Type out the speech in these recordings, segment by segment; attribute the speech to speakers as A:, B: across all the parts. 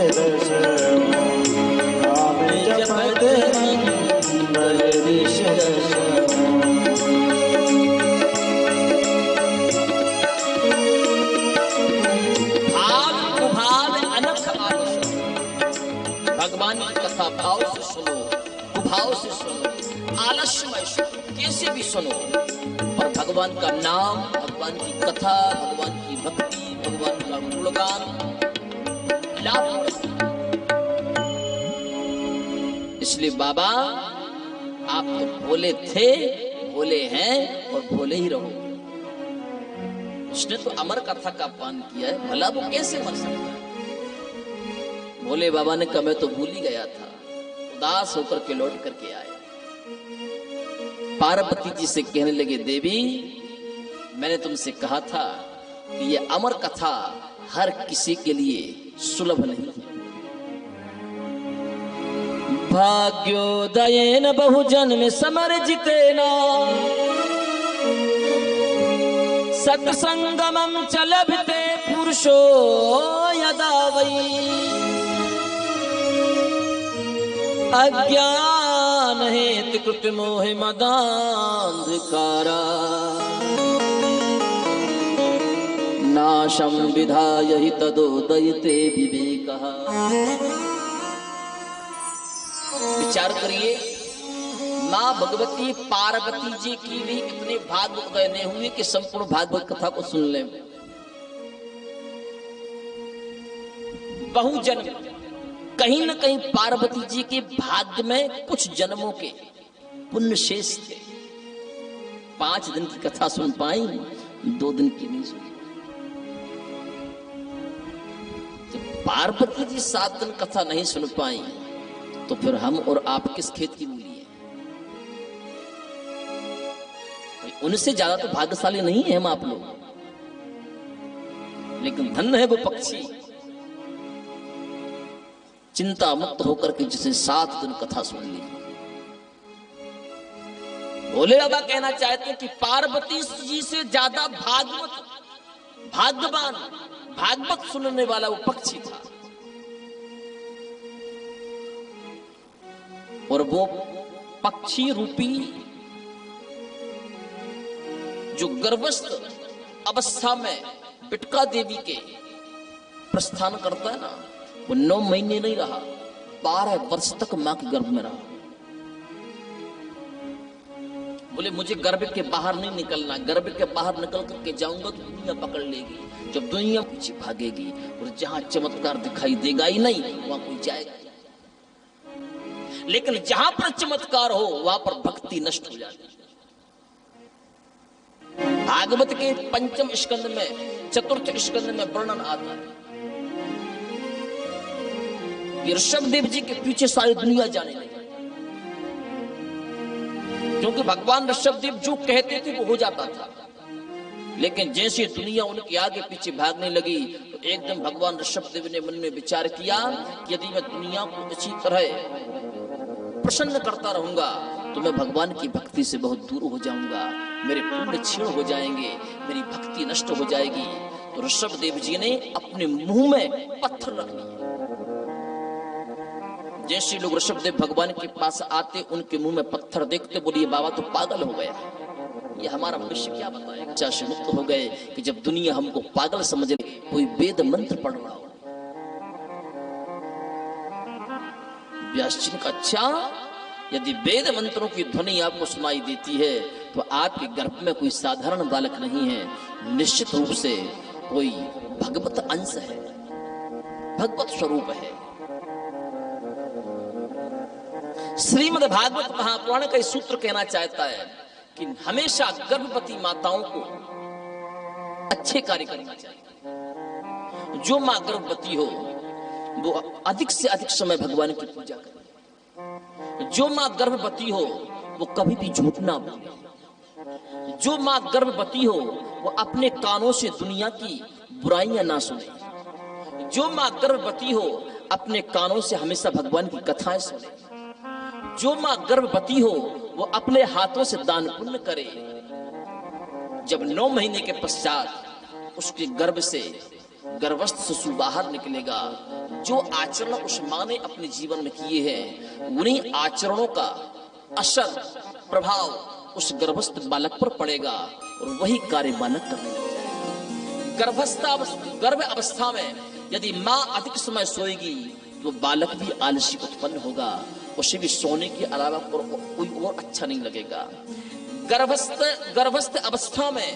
A: दर्शन नाम जपत अंबर ऋष दर्शन।
B: भाग कुभाल अनख आलस, भगवान की कथा भाव से सुनो, कुभाव से सुनो, आलस्यमय सुनो, कैसे भी सुनो, पर भगवान का नाम, भगवान की कथा, भगवान की भक्ति, भगवान का गुणगान लाभ। इसलिए बाबा आप तो भोले थे, भोले हैं और भोले ही रहो। उसने तो अमर कथा का पान किया है, भला वो कैसे मर सकता है। भोले बाबा ने कहा मैं तो भूल ही गया था, उदास होकर के लौट करके आए। पार्वती जी से कहने लगे देवी मैंने तुमसे कहा था कि ये अमर कथा हर किसी के लिए सुलभ नहीं है। भाग्योदयेन बहुजन्म समर्जितेन सत्संगमं च लभते पुरुषो यदा वै अज्ञान हेतु कृत मोह मदांधकारा नाशं विधाय हि तदोदयते विवेकः। विचार करिए, मां भगवती पार्वती जी की भी इतने भाग्य उदय नहीं हुए कि संपूर्ण भागवत कथा को सुन लें। बहुजन्म, कहीं न कहीं पार्वती जी के भाग्य में कुछ जन्मों के पुण्य शेष थे। 5 दिन की कथा सुन पाई, 2 दिन की नहीं सुन। पार्वती जी 7 दिन कथा नहीं सुन पाई तो फिर हम और आप किस खेत की मूली है? उनसे ज्यादा तो भाग्यशाली नहीं है हम आप लोग, लेकिन धन्य है वो पक्षी चिंता मुक्त होकर के जिसे 7 दिन कथा सुन ली। भोले बाबा कहना चाहते हैं कि पार्वती जी से ज्यादा भाग्यवान भागवत सुनने वाला वो पक्षी था। और वो पक्षी रूपी जो गर्भस्थ अवस्था में पिटका देवी के प्रस्थान करता है ना, वो 9 महीने नहीं रहा, 12 वर्ष तक मां के गर्भ में रहा। बोले मुझे गर्भ के बाहर नहीं निकलना, गर्भ के बाहर निकल करके जाऊंगा तो दुनिया पकड़ लेगी, जब दुनिया पीछे भागेगी और जहां चमत्कार दिखाई देगा ही नहीं वहां कोई जाएगा। लेकिन जहां पर चमत्कार हो वहां पर भक्ति नष्ट हो जाती है। भागवत के 5म स्कंद में 4th स्कंद में वर्णन आता है, ऋषभदेव जी के पीछे सारी दुनिया जाने लगी, क्योंकि भगवान ऋषभदेव जो कहते थे वो हो जाता था। लेकिन जैसे दुनिया उनके आगे पीछे भागने लगी तो एकदम भगवान ऋषभदेव ने मन में विचार किया कि यदि मैं दुनिया को इसी तरह प्रसन्न करता रहूंगा तो मैं भगवान की भक्ति से बहुत दूर हो जाऊंगा, मेरे पुण्य क्षीण हो जाएंगे, मेरी भक्ति नष्ट हो जाएगी। तो ऋषभदेव जी ने अपने मुंह में पत्थर रख दिया। जैसे लोग ऋषभदेव भगवान के पास आते उनके मुंह में पत्थर देखते बोलिए बाबा तो पागल हो गया, ये हमारा भविष्य क्या बताएगा। चाहे मुक्त हो गए कि जब दुनिया हमको पागल समझे, कोई वेद मंत्र पढ़ रहा हो। व्यास जी का अच्छा, यदि वेद मंत्रों की ध्वनि आपको सुनाई देती है तो आपके गर्भ में कोई साधारण बालक नहीं है, निश्चित रूप से कोई भगवत अंश है, भगवत स्वरूप है। श्रीमद् भागवत महापुराण का सूत्र कहना चाहता है कि हमेशा गर्भवती माताओं को अच्छे कार्य करना चाहिए। जो मां गर्भवती हो वो अधिक से अधिक समय भगवान की पूजा करे। जो मां गर्भवती हो वो कभी भी झूठ ना बोले। जो मां गर्भवती हो वो अपने कानों से दुनिया की बुराइयां ना सुने। जो मां गर्भवती हो अपने कानों से हमेशा भगवान की कथाएं सुने। जो मां गर्भवती हो वो अपने हाथों से दान पुण्य करे। जब 9 महीने के पश्चात उसके गर्भ से गर्भस्थ शिशु बाहर निकलेगा, जो आचरण उस माँ ने अपने जीवन में किए हैं उन्हीं आचरणों का असर प्रभाव उस गर्भस्थ बालक पर पड़ेगा और वही कार्य बालक करने लग जाएगा। गर्भ अवस्था में यदि माँ अधिक समय सोएगी तो बालक भी आलसी उत्पन्न होगा, उसे भी सोने के अलावा कोई और अच्छा नहीं लगेगा। गर्भस्थ अवस्था में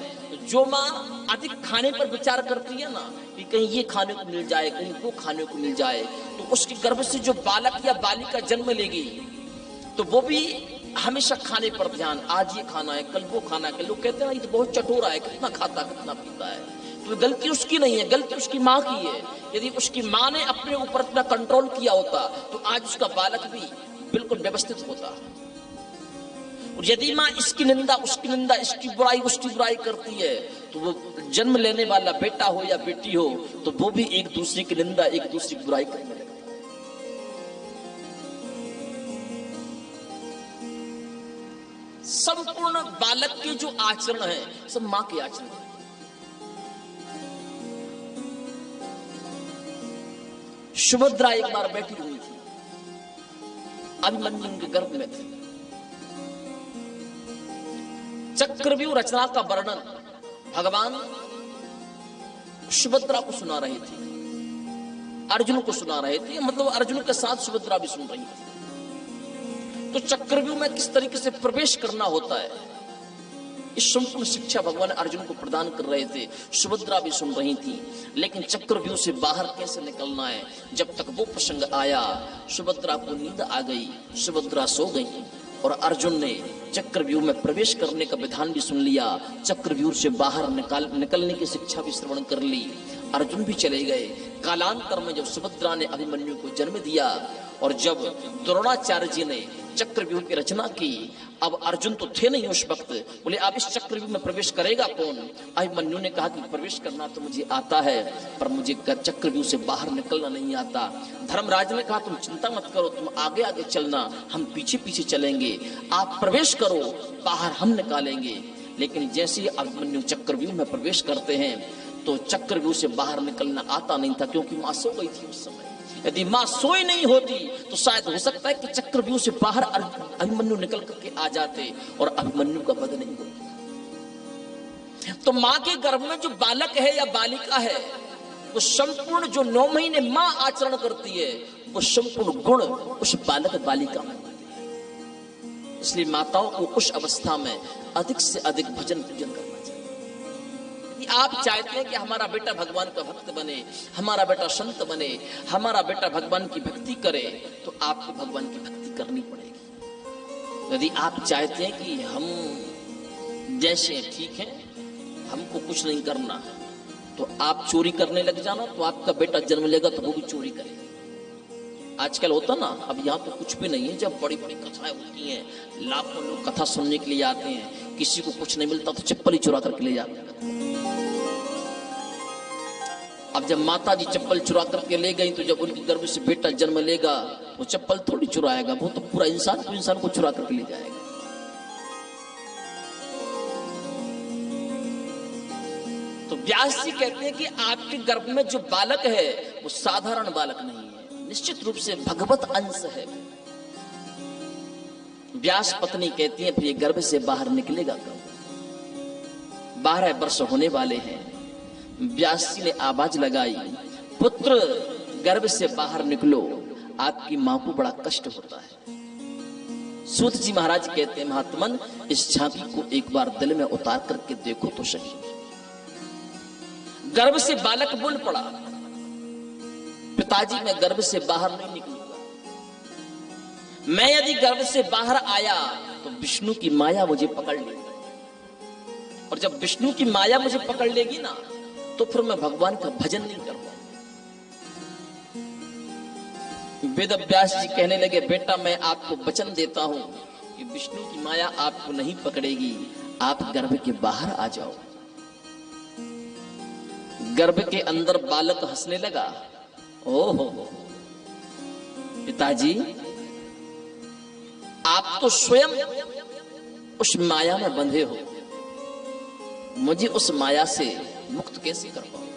B: जो माँ अधिक खाने पर विचार करती है ना कि कहीं ये खाने को मिल जाए, कहीं वो खाने को मिल जाए, तो उसके गर्भ से जो बालक या बालिका जन्म लेगी तो वो भी हमेशा खाने पर ध्यान, आज ये खाना है, कल वो खाना है। लोग कहते हैं ये तो बहुत चटोरा है, कितना खाता कितना पीता है। तो गलती उसकी नहीं है, गलती उसकी माँ की है। यदि उसकी माँ ने अपने ऊपर अपना कंट्रोल किया होता तो आज उसका बालक भी बिल्कुल व्यवस्थित होता। और यदि माँ इसकी निंदा उसकी निंदा, इसकी बुराई उसकी बुराई करती है तो वो जन्म लेने वाला बेटा हो या बेटी हो तो वो भी एक दूसरे की निंदा, एक दूसरे की बुराई करने लगता है। संपूर्ण बालक के जो आचरण है सब माँ के आचरण है। सुभद्रा एक बार बैठी हुई थी, अभिमन्यु के गर्भ में थे। चक्रव्यूह रचना का वर्णन भगवान सुभद्रा को सुना रहे थे, अर्जुन को सुना रहे थे, मतलब अर्जुन के साथ सुभद्रा भी सुन रही थी। तो चक्रव्यूह में किस तरीके से प्रवेश करना होता है इस संपूर्ण शिक्षा भगवान अर्जुन को प्रदान कर रहे थे। सुभद्रा भी सुन रही थी, लेकिन चक्रव्यूह से बाहर कैसे निकलना है जब तक वो प्रसंग आया सुभद्रा को नींद आ गई, सुभद्रा सो गई और अर्जुन ने चक्रव्यूह में प्रवेश करने का विधान भी सुन लिया। चक्रव्यूह से बाहर निकलने की शिक्षा भी श्रवण कर ली, अर्जुन भी चले गए। कालांतर में जब सुभद्रा ने अभिमन्यु को जन्म दिया और जब द्रोणाचार्य जी ने चक्रव्यूह की रचना की, अब अर्जुन तो थे नहीं उस वक्त, बोले अब इस चक्रव्यूह में प्रवेश करेगा कौन? अभिमन्यु ने कहा कि प्रवेश करना तो मुझे आता है पर मुझे चक्रव्यूह से बाहर निकलना नहीं आता। धर्मराज ने कहा तुम चिंता मत करो, तुम आगे आगे चलना, हम पीछे पीछे चलेंगे, आप प्रवेश करो, बाहर हम निकालेंगे। लेकिन जैसे ही अभिमन्यु चक्रव्यूह में प्रवेश करते हैं तो चक्रव्यूह से बाहर निकलना आता नहीं था, क्योंकि मां सो गई थी उस समय। यदि मां सोई नहीं होती तो शायद हो सकता है कि चक्रव्यूह से बाहर अभिमन्यु निकल करके आ जाते और अभिमन्यु का वध नहीं होता। तो मां के गर्भ में जो बालक है या बालिका है वो संपूर्ण जो 9 महीने मां आचरण करती है वो संपूर्ण गुण उस बालक बालिका में। इसलिए माताओं को उस अवस्था में अधिक से अधिक भजन पूजन करना चाहिए। आप चाहते हैं कि हमारा बेटा भगवान का भक्त बने, हमारा बेटा संत बने, हमारा बेटा भगवान की भक्ति करे, तो आपको भगवान की भक्ति करनी पड़ेगी। यदि आप चाहते हैं कि हम जैसे ठीक हैं, हमको कुछ नहीं करना, तो आप चोरी करने लग जाना, तो आपका बेटा जन्म लेगा तो वो भी चोरी करेगा। आजकल होता ना, अब यहाँ तो कुछ भी नहीं है, जब बड़ी बड़ी कथाएं होती हैं, लाखों लोग कथा सुनने के लिए आते हैं, किसी को कुछ नहीं मिलता तो चप्पल ही चुरा करके ले जाते हैं। अब जब माता जी चप्पल चुरा करके ले गई तो जब उनके गर्भ से बेटा जन्म लेगा वो चप्पल थोड़ी चुराएगा, वो तो पूरा इंसान को चुरा करके ले जाएगा। तो व्यास जी कहते हैं कि आपके गर्भ में जो बालक है वो साधारण बालक नहीं है, निश्चित रूप से भगवत अंश है। व्यास पत्नी कहती है फिर ये गर्भ से बाहर निकलेगा कब? 12 वर्ष होने वाले हैं। व्यास जी ने आवाज लगाई, पुत्र गर्भ से बाहर निकलो, आपकी मां को बड़ा कष्ट होता है। सूत जी महाराज कहते हैं महात्मन इस झांकी को एक बार दिल में उतार करके देखो तो सही। गर्भ से बालक बोल पड़ा, पिताजी मैं गर्भ से बाहर नहीं निकलूंगा, मैं यदि गर्भ से बाहर आया तो विष्णु की माया मुझे पकड़ लेगी, और जब विष्णु की माया मुझे पकड़ लेगी ना तो फिर मैं भगवान का भजन नहीं कर पाऊंगा। वेद व्यास जी कहने लगे बेटा मैं आपको वचन देता हूं कि विष्णु की माया आपको नहीं पकड़ेगी, आप गर्भ के बाहर आ जाओ। गर्भ के अंदर बालक हंसने लगा, ओहो पिताजी आप तो स्वयं उस माया में बंधे हो, मुझे उस माया से मुक्त कैसे कर पाऊं?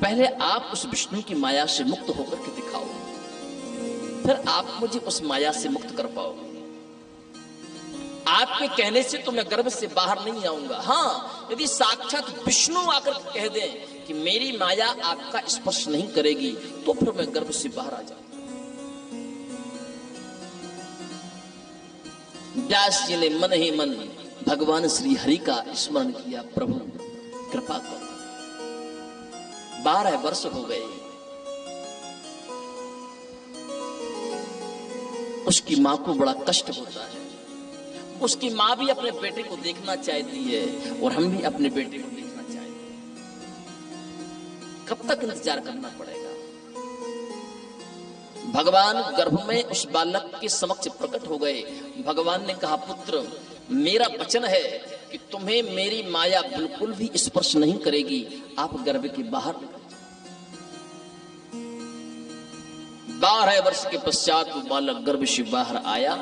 B: पहले आप उस विष्णु की माया से मुक्त होकर के दिखाओ, फिर आप मुझे उस माया से मुक्त कर पाओगे। आपके कहने से तो मैं गर्भ से बाहर नहीं आऊंगा। हाँ, यदि साक्षात विष्णु आकर कह दें कि मेरी माया आपका स्पर्श नहीं करेगी, तो फिर मैं गर्भ से बाहर आ जाऊंगा। व्यास जी ने मन ही मन भगवान श्री हरि का स्मरण किया, प्रभु कृपा करो। 12 वर्ष हो गए, उसकी मां को बड़ा कष्ट होता है। उसकी मां भी अपने बेटे को देखना चाहती है और हम भी अपने बेटे को देखना चाहते हैं। कब तक इंतजार करना पड़ेगा? भगवान गर्भ में उस बालक के समक्ष प्रकट हो गए। भगवान ने कहा, पुत्र मेरा वचन है कि तुम्हें मेरी माया बिल्कुल भी स्पर्श नहीं करेगी, आप गर्भ के बाहर निकल जाओ। 12 वर्ष के पश्चात वो बालक गर्भ से बाहर आया।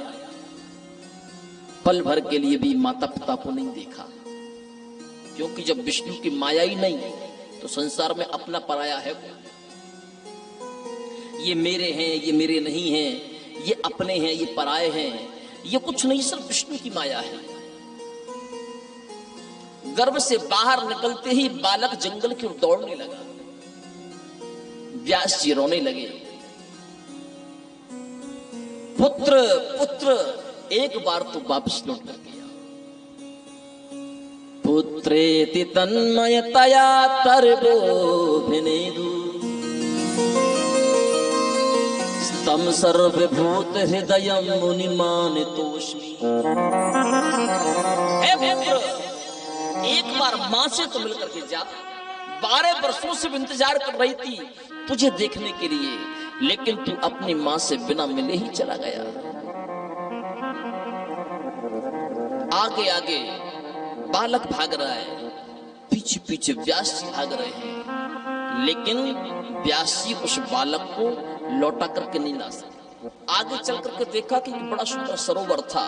B: पल भर के लिए भी माता पिता को नहीं देखा, क्योंकि जब विष्णु की माया ही नहीं तो संसार में अपना पराया है। ये मेरे हैं, ये मेरे नहीं हैं, ये अपने हैं, ये पराये हैं, ये कुछ नहीं, सिर्फ विष्णु की माया है। गर्भ से बाहर निकलते ही बालक जंगल की ओर दौड़ने लगा। व्यास जी रोने लगे, पुत्र पुत्र, एक बार तो वापस लौट कर गया। पुत्रेति तन्मयतया तर्वोऽभिनेदु तम सर्वभूत हृदयं मुनिमानितोऽस्मि। हे पुत्र, एक बार मां से तो मिलकर के जा। 12 वर्षों से इंतजार कर रही थी तुझे देखने के लिए, लेकिन तू अपनी मां से बिना मिले ही चला गया। आगे आगे बालक भाग रहा है, पीछे पीछे व्यास जी भाग रहे हैं, लेकिन व्यास जी उस बालक को लौटा करके नहीं ला सके। आगे चल करके देखा कि बड़ा सुंदर सरोवर था।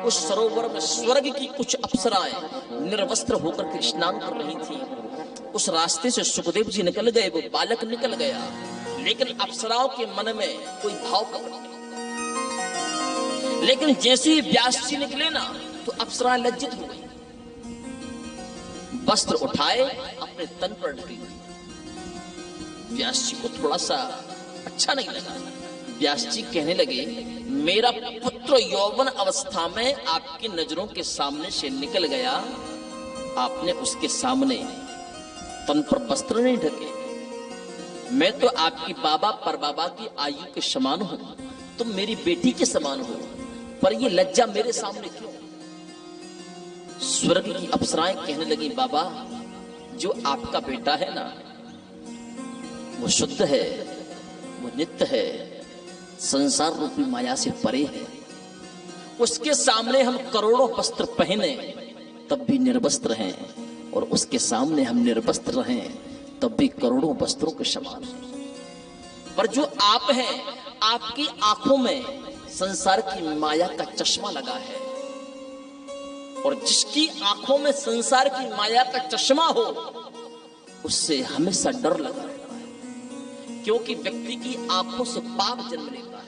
B: उस सरोवर में स्वर्ग की कुछ अप्सराएं निर्वस्त्र होकर के स्नान कर रही थी। उस रास्ते से सुखदेव जी निकल गए, वो बालक निकल गया, लेकिन अप्सराओं के मन में कोई भाव पकड़ नहीं। लेकिन जैसे ही व्यास जी निकले ना, तो अप्सराएं लज्जित हो गई, वस्त्र उठाए अपने तन पर ढकी। व्यास जी को थोड़ा सा अच्छा नहीं लगा। व्यास जी कहने लगे, मेरा पुत्र यौवन अवस्था में आपकी नजरों के सामने से निकल गया, आपने उसके सामने तन पर वस्त्र नहीं ढके। मैं तो आपकी बाबा परबाबा की आयु के समान हूं, तुम मेरी बेटी के समान हो, पर ये लज्जा मेरे सामने क्यों? स्वर्ग की अप्सराएं कहने लगी, बाबा जो आपका बेटा है ना, वो शुद्ध है, वो नित्य है, संसार रूपी माया से परे है। उसके सामने हम करोड़ों वस्त्र पहने तब भी निर्वस्त्र हैं, और उसके सामने हम निर्वस्त्र रहें तब भी करोड़ों वस्त्रों के समान हैं। पर जो आप हैं, आपकी आंखों में संसार की माया का चश्मा लगा है, और जिसकी आंखों में संसार की माया का चश्मा हो, उससे हमेशा डर लगा रहता है, क्योंकि व्यक्ति की आंखों से पाप जन्म लेता है।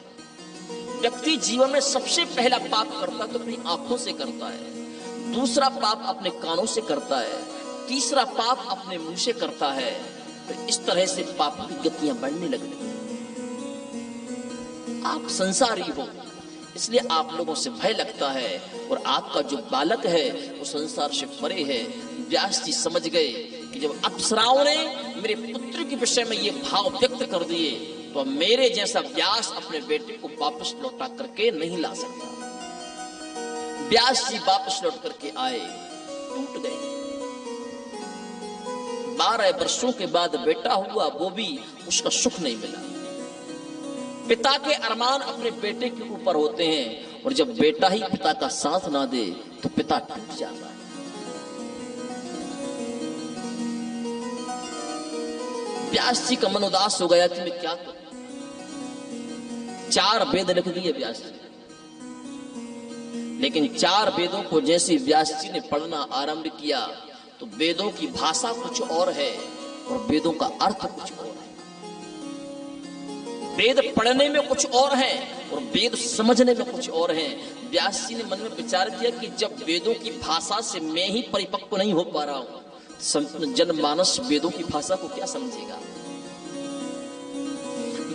B: व्यक्ति जीवन में सबसे पहला पाप करता तो अपनी आंखों से करता है, दूसरा पाप अपने कानों से करता है, तीसरा पाप अपने मुंह से करता है। तो इस तरह से पाप की गतियां बढ़ने लगती हैं। आप संसारी हो, इसलिए आप लोगों से भय लगता है, और आपका जो बालक है वो संसार से परे है। व्यास जी समझ गए कि जब अप्सराओं ने मेरे पुत्र के विषय में ये भाव व्यक्त कर दिए, तो मेरे जैसा व्यास अपने बेटे को वापस लौटा करके नहीं ला सकता। व्यास जी वापस लौट करके आए, टूट गए। 12 वर्षों के बाद बेटा हुआ, वो भी उसका सुख नहीं मिला। पिता के अरमान अपने बेटे के ऊपर होते हैं, और जब बेटा ही पिता का साथ ना दे तो पिता टूट जाता है। व्यास जी का मन उदास हो गया कि मैं क्या करूं। 4 वेद लिख दिए व्यास जी, लेकिन 4 वेदों को जैसे व्यास जी ने पढ़ना आरंभ किया तो वेदों की भाषा कुछ और है और वेदों का अर्थ कुछ और है। वेद पढ़ने में कुछ और है और वेद समझने में कुछ और है। व्यास जी ने मन में विचार किया कि जब वेदों की भाषा से मैं ही परिपक्व नहीं हो पा रहा हूं, जनमानस वेदों की भाषा को क्या समझेगा।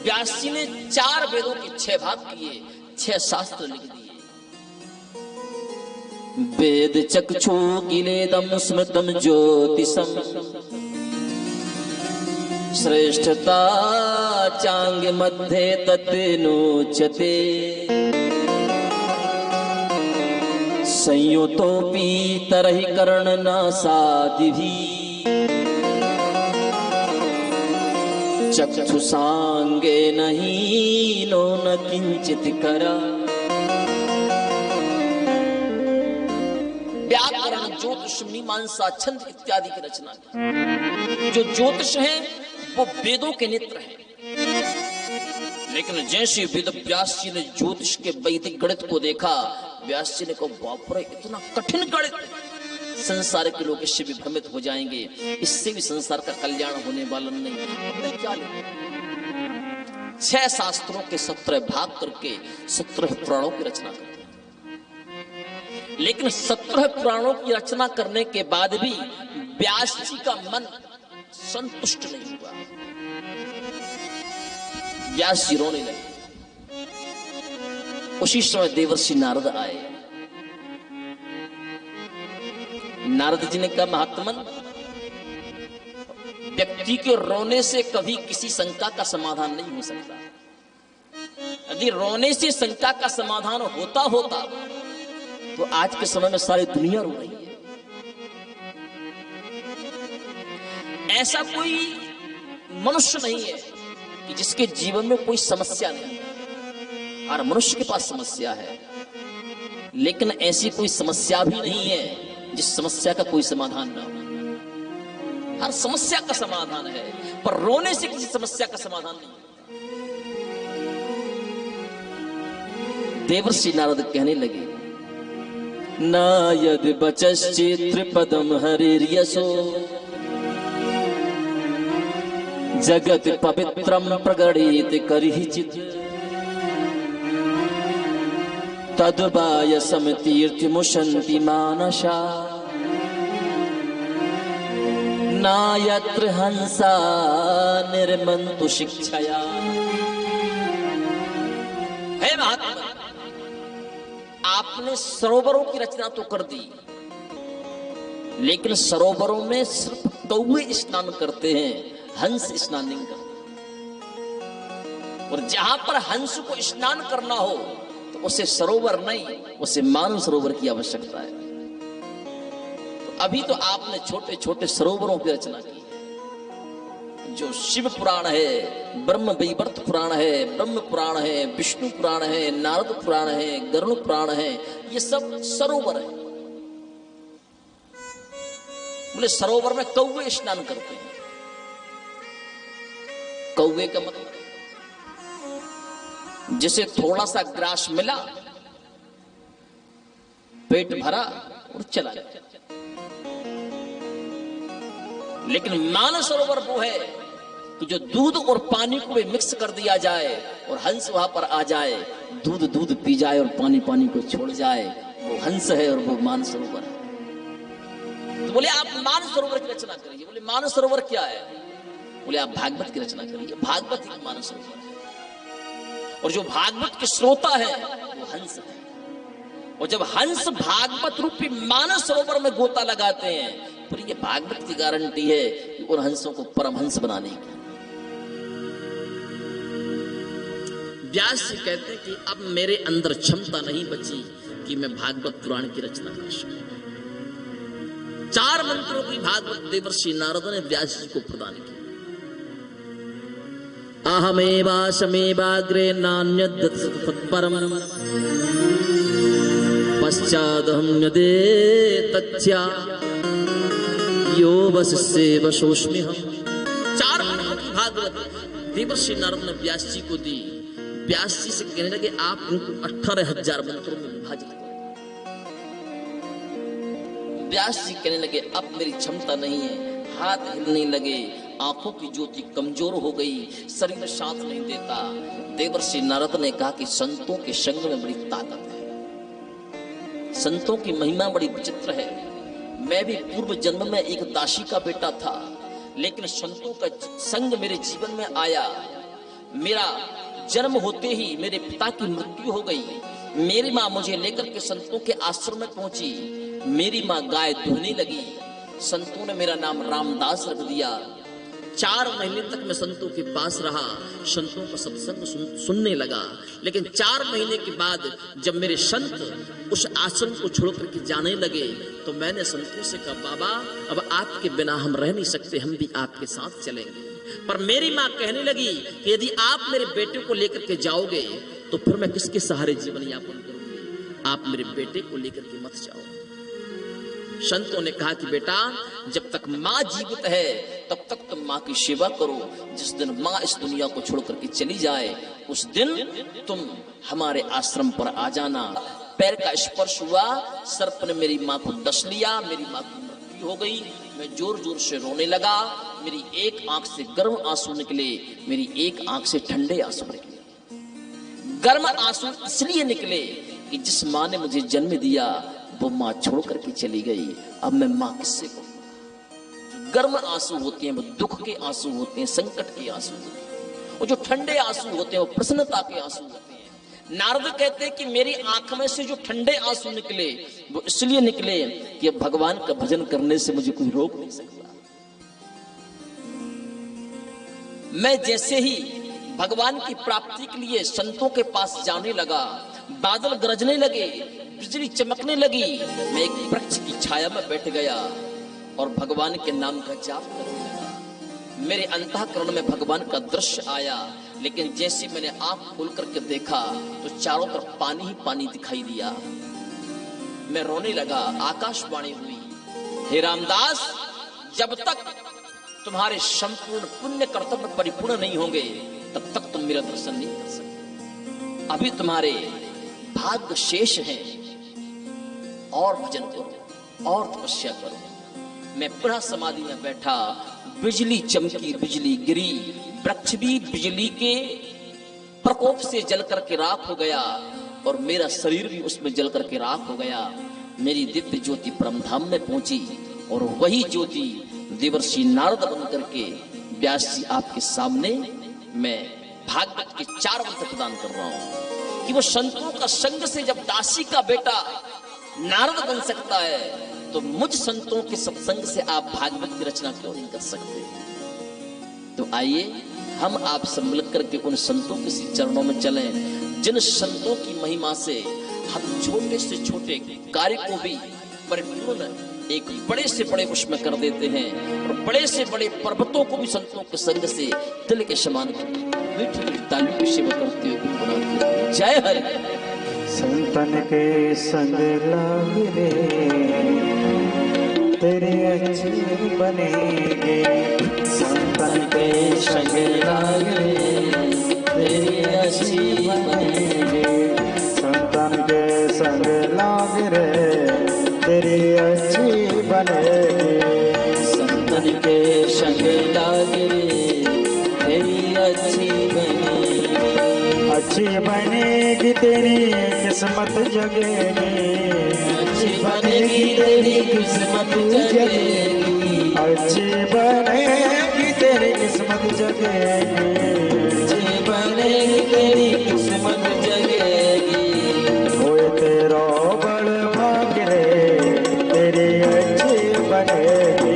B: व्यास जी ने 4 वेदों के 6 भाग किए, 6 शास्त्र लिख दिए। वेद चक्षु किलेदम स्मृतम ज्योतिषम श्रेष्ठता चांग मध्ये तत्नोच्यते संयुतोपि तरहि कर्ण नासादिभिः चक्षुषांगे नहीं नो न किंचित करा। व्याकरण, ज्योतिष, मीमांसा, छंद इत्यादि की रचना की। जो ज्योतिष है वो वेदों के नेत्र हैं। लेकिन जैसे वेद व्यास जी ने ज्योतिष के वैदिक गणित को देखा, व्यास जी ने कहा बाप रे इतना कठिन गणित, संसार के लोग इससे भी भ्रमित हो जाएंगे, इससे भी संसार का कल्याण होने वाला नहीं। हमने क्या लिखा? 6 शास्त्रों के 17 भाग करके 17 पुराणों की रचना करते हैं। लेकिन 17 पुराणों की रचना करने के बाद भी व्यास जी का मन संतुष्ट नहीं हुआ। व्यास जी रोने लगे। उसी समय देवर्षि नारद आए। नारद जी ने कहा महात्मन, व्यक्ति के रोने से कभी किसी शंका का समाधान नहीं हो सकता। यदि रोने से शंका का समाधान होता तो आज के समय में सारी दुनिया रो रही है। ऐसा कोई मनुष्य नहीं है कि जिसके जीवन में कोई समस्या नहीं है। हर मनुष्य के पास समस्या है, लेकिन ऐसी कोई समस्या भी नहीं है जिस समस्या का कोई समाधान ना हो। हर समस्या का समाधान है, पर रोने से किसी समस्या का समाधान नहीं। देवर्षि नारद कहने लगे, ना यदि बचश्चित्रिपदम हरिर्यशो जगत पवित्रम प्रगणित करिचित् तद्वायसम तीर्थमुशन्ति मानसा ना यत्र हंसा निर्मन्तु शिक्षया। हे महात्मा, आपने सरोवरों की रचना तो कर दी, लेकिन सरोवरों में सिर्फ कौवे स्नान करते हैं, हंस स्नान नहीं करते। और जहां पर हंस को स्नान करना हो तो उसे सरोवर नहीं, उसे मानव सरोवर की आवश्यकता है। तो अभी तो आपने छोटे छोटे सरोवरों की रचना की है। जो शिव पुराण है, ब्रह्म वैवर्त पुराण है, ब्रह्म पुराण है, विष्णु पुराण है, नारद पुराण है, गरुड़ पुराण है, ये सब सरोवर है। बोले सरोवर में कौवे स्नान करते हैं। कौवे का मतलब जिसे थोड़ा सा ग्रास मिला, पेट भरा और चला गया। लेकिन मानस सरोवर वो है कि जो दूध और पानी को भी मिक्स कर दिया जाए और हंस वहां पर आ जाए, दूध दूध पी जाए और पानी पानी को छोड़ जाए, वो हंस है और वो मानस सरोवर है। तो बोले आप मानस सरोवर की रचना करिए। बोले मानस सरोवर क्या है? बोले आप भागवत की रचना करिए। भागवत एक मानस सरोवर है, और जो भागवत के श्रोता है वो हंस है। और जब हंस भागवत रूपी मानस सरोवर में गोता लगाते हैं, तो ये भागवत की गारंटी है कि उन हंसों को परमहंस बनाने की। व्यास जी कहते हैं कि अब मेरे अंदर क्षमता नहीं बची कि मैं भागवत पुराण की रचना कर सकूं। 4 मंत्रों की भागवत देवर्षि नारद ने व्यास जी को प्रदान की। अहमेवाशमेवाग्रे नान्यद्तत्परम पश्चादहं यदे तच्छा यो वसस्ये वशोस्म्यहम्। 4 मंत्रों की भागवत देवर्षि नारद ने व्यास जी को दी। व्यास जी से कहने लगे आप इनको 18,000 मंत्रों में विभाजित करो। व्यास जी कहने लगे अब मेरी क्षमता नहीं है। हाथ हिलने लगे, आंखों की ज्योति कमजोर हो गई, शरीर साथ नहीं देता। देवर्षि नारद ने कहा कि संतों के संग में बड़ी ताकत है, संतों की महिमा बड़ी विचित्र है। मैं भी पूर्व जन्म में एक दासी का बेटा था, लेकिन संतों का संग मेरे जीवन में आया। मेरा जन्म होते ही मेरे पिता की मृत्यु हो गई। मेरी माँ मुझे लेकर के संतों के आश्रम में पहुंची। मेरी माँ गाय दुहने लगी। संतों ने मेरा नाम रामदास रख दिया। 4 महीने तक मैं संतों के पास रहा, संतों का सत्संग सुनने लगा। लेकिन 4 महीने के बाद जब मेरे संत उस आश्रम को छोड़ करके जाने लगे, तो मैंने संतों से कहा, बाबा अब आपके बिना हम रह नहीं सकते, हम भी आपके साथ चलेंगे। पर मेरी माँ कहने लगी कि यदि आप मेरे बेटे को लेकर के जाओगे तो फिर मैं किसके सहारे जीवन यापन करूंगी, आप मेरे बेटे को लेकर के मत जाओ। संतों ने कहा कि बेटा जब तक माँ जीवित है तब तक तुम माँ की सेवा करो। जिस दिन माँ इस दुनिया को छोड़ करके चली जाए उस दिन तुम हमारे आश्रम पर आ जाना। पैर का स्पर्श हुआ, सर्प ने मेरी माँ को डस लिया, मेरी माँ की मृत्यु हो गई। मैं जोर जोर से रोने लगा। मेरी एक आंख से गर्म आंसू निकले, मेरी एक आंख से ठंडे आंसू निकले। गर्म आंसू इसलिए निकले कि जिस माँ ने मुझे जन्म दिया वो माँ छोड़ करके चली गई, अब मैं माँ किससे कहूँ। जो गर्म आंसू होते हैं वो दुख के आंसू होते हैं, संकट के आंसू होते हैं, और जो ठंडे आंसू होते हैं वो प्रसन्नता के आंसू होते हैं। नारद कहते हैं कि मेरी आंख में से जो ठंडे आंसू निकले वो इसलिए निकले कि अब भगवान का भजन करने से मुझे कोई रोक नहीं सकता। मैं जैसे ही भगवान की प्राप्ति के लिए संतों के पास जाने लगा, बादल गरजने लगे, बिजली चमकने लगी, मैं एक वृक्ष की छाया में बैठ गया और भगवान के नाम का जाप करने लगा। मेरे अंतःकरण में भगवान का दृश्य आया, लेकिन जैसे मैंने आंख खोल करके देखा तो चारों तरफ पानी ही पानी दिखाई दिया। मैं रोने लगा। आकाशवाणी हुई, हे रामदास, जब तक तुम्हारे संपूर्ण पुण्य कर्तव्य परिपूर्ण नहीं होंगे तब तक तुम मेरा दर्शन नहीं कर सकते। अभी तुम्हारे भाग्य शेष है, और भजन करो और तपस्या करो। मैं पुनः समाधि में बैठा। बिजली चमकी, बिजली गिरी, वृक्ष भी बिजली के प्रकोप से जल करके राख हो गया और मेरा शरीर भी उसमें जल करके राख हो गया। मेरी दिव्य ज्योति परमधाम में पहुंची और वही ज्योति देवर्षि नारद बन करके व्यास जी आपके सामने मैं भागवत के 4 मंत्र प्रदान कर रहा हूं कि वो संतों का संग से जब दासी का बेटा नारद बन सकता है तो मुझ संतों के सत्संग से आप भागवत की रचना क्यों नहीं कर सकते। तो आइए हम आप सब मिलकर के उन संतों के चरणों में चलें जिन संतों की महिमा से हम छोटे से छोटे कार्य को भी परिपूर्ण एक बड़े से बड़े उसमें कर देते हैं और बड़े से बड़े पर्वतों को भी संतों के संग से दिल के समान मीठी मीठी तालियों की सेवा करते हुए बनाते हैं। जय हरि।
A: संतन के संग लाग रे तेरे अच्छे बनेंगे, संतन के संग लाग रे तेरे अच्छी बनेंगे, संतन के संग लाग रे तेरी अच्छी बनेगी, संतन के संग लाग रे तेरी अच्छी बनेगी, अच्छी बनेगी तेरी किस्मत जगेगी, अच्छी बनेगी तेरी किस्मत जगेगी, अच्छी बनेगी तेरी किस्मत जगेगी, अच्छी बनेगी तेरी किस्मत जगेगी, होए तेरा बड़ भाग रे तेरी अच्छी बनेगी,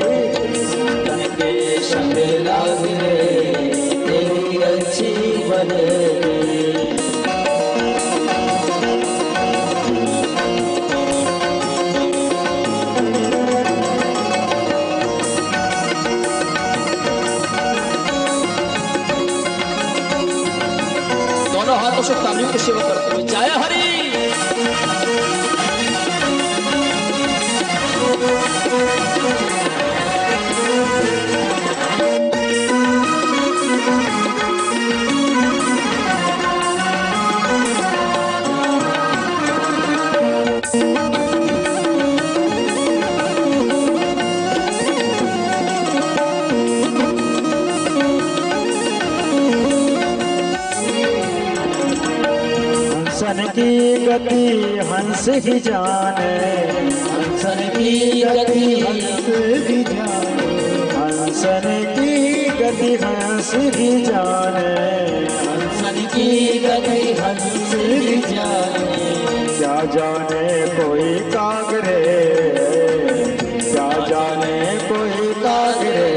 A: संतन के संग लाग रे तेरी अच्छी बनेगी।
B: दोनों हाथों से तालियों की सेवा करते हुए जय हरि।
A: हंसन की गति हंस ही जाने,
B: हंसन की गति
A: हंस ही जाने, हंसन की गति हंस ही जाने,
B: हंसन की गति हंस ही जाने।
A: क्या जाने कोई कागरे, क्या जाने कोई कागरे,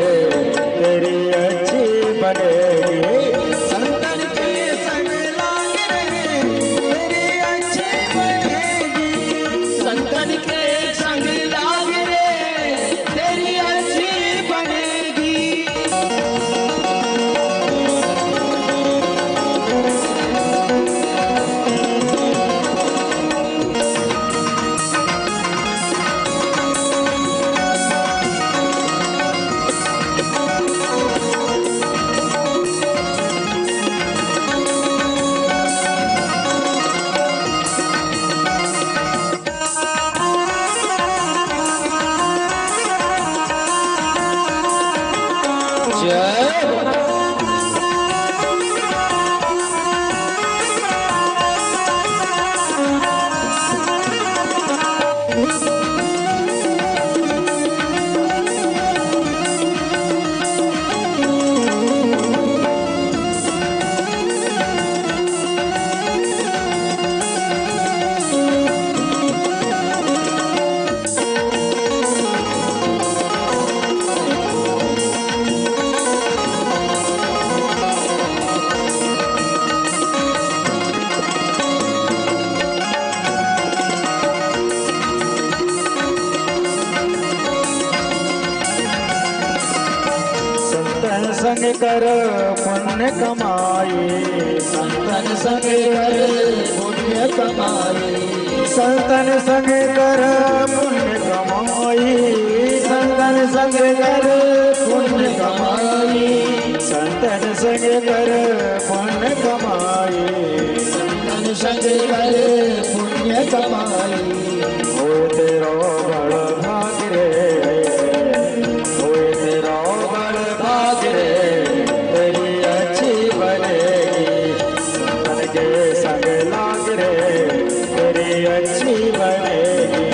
A: तेरी अच्छी बनेगी संतन के संग लाग रे, तेरी अच्छी बनेगी
B: संतन के संग लाग रे, तेरी अच्छी बनेगी।
A: संग कर पुण्य कमाई,
B: संतन संग कर पुण्य कमाई,
A: संतन संग कर पुण्य कमाई, संतन संग कर पुण्य कमाई, संतन संग कर पुण्य कमाई,
B: संतन संग कर पुण्य कमाई।
A: हो तेरा बड़ भाग रे, हो तेरा बड़ भाग रे, तेरी अच्छी बनेगी संतन के संग लाग रे, तेरी अच्छी बनेगी।